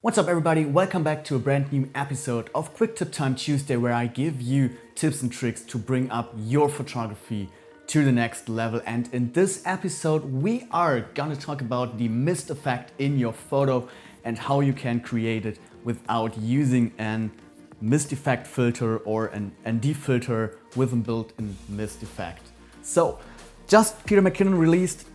What's up everybody, welcome back to a brand new episode of Quicktip Time Tuesday, where I give you tips and tricks to bring up your photography to the next level. And in this episode we are gonna talk about the mist effect in your photo and how you can create it without using an mist effect filter or an ND filter with a built-in mist effect. So just Peter McKinnon released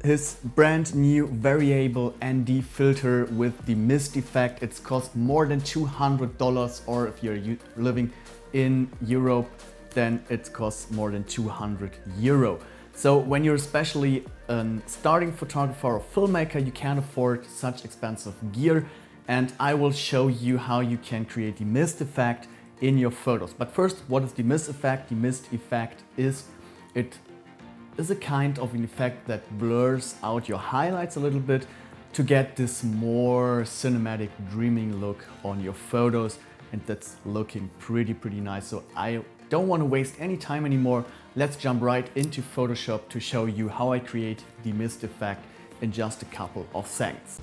his brand new variable ND filter with the mist effect. It's cost more than $200, or if you're living in Europe, then it costs more than 200 euro. So when you're especially a starting photographer or filmmaker, you can't afford such expensive gear, and I will show you how you can create the mist effect in your photos. But first, what is the mist effect? The mist effect is a kind of an effect that blurs out your highlights a little bit to get this more cinematic, dreaming look on your photos, and that's looking pretty nice. So I don't want to waste any time anymore. Let's jump right into Photoshop to show you how I create the mist effect in just a couple of seconds.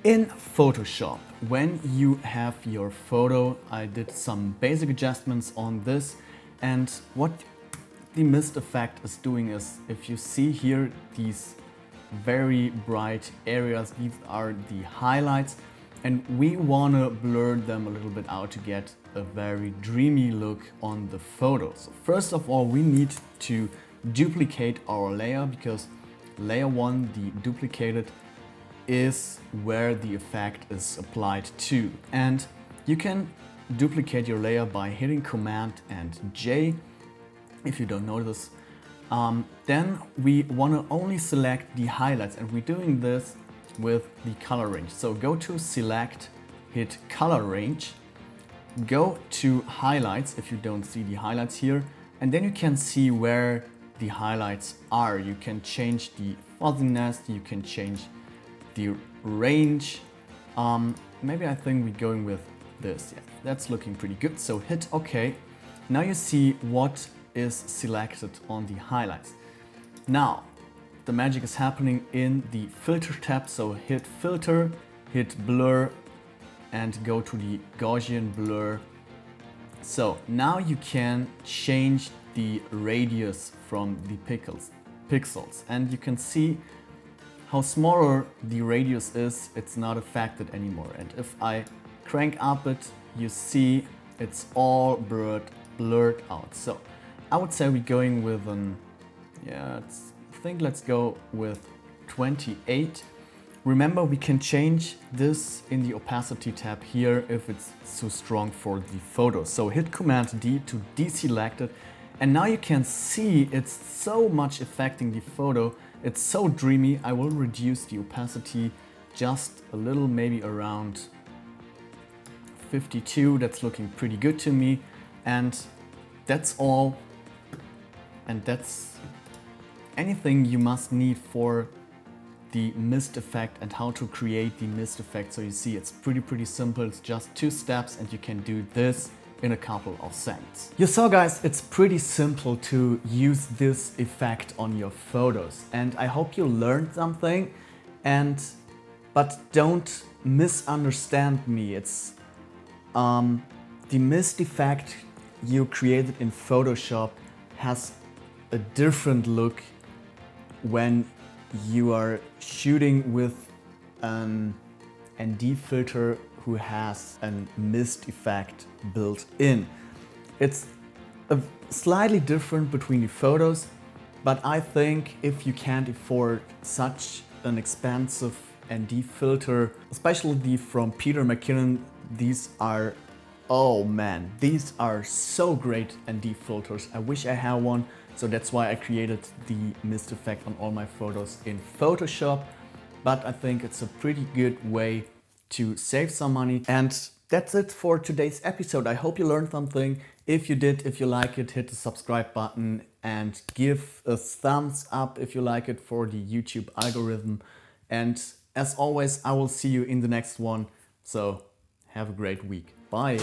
In Photoshop, when you have your photo, I did some basic adjustments on this, and what the mist effect is doing is, if you see here these very bright areas, these are the highlights, and we want to blur them a little bit out to get a very dreamy look on the photo. So first of all, we need to duplicate our layer, because layer 1, the duplicated, is where the effect is applied to. And you can duplicate your layer by hitting Command and J. If you don't know this, then we want to only select the highlights, and we're doing this with the color range. So go to select, hit color range, go to highlights if you don't see the highlights here, and then you can see where the highlights are. You can change the fuzziness, you can change the range. Maybe I think we're going with this. Yeah, that's looking pretty good. So hit OK. Now you see what is selected on the highlights. Now the magic is happening in the filter tab, so hit filter, hit blur, and go to the Gaussian blur. So now you can change the radius from the pixels, and you can see how smaller the radius is. It's not affected anymore, and if I crank up it, you see it's all blurred out. So I would say we're going with I think let's go with 28. Remember, we can change this in the opacity tab here if it's too strong for the photo. So hit Command D to deselect it, and now you can see it's so much affecting the photo. It's so dreamy. I will reduce the opacity just a little, maybe around 52. That's looking pretty good to me, and that's all. And that's anything you must need for the mist effect and how to create the mist effect. So you see it's pretty simple. It's just 2 steps, and you can do this in a couple of seconds. You saw, guys, it's pretty simple to use this effect on your photos, and I hope you learned something. But don't misunderstand me. It's the mist effect you created in Photoshop has a different look when you are shooting with an ND filter who has a mist effect built in. It's slightly different between the photos, but I think if you can't afford such an expensive ND filter, especially from Peter McKinnon, these are, oh man, these are so great ND filters. I wish I had one. So that's why I created the mist effect on all my photos in Photoshop. But I think it's a pretty good way to save some money. And that's it for today's episode. I hope you learned something. If you did, if you like it, hit the subscribe button and give a thumbs up if you like it for the YouTube algorithm. And as always, I will see you in the next one. So have a great week. Bye.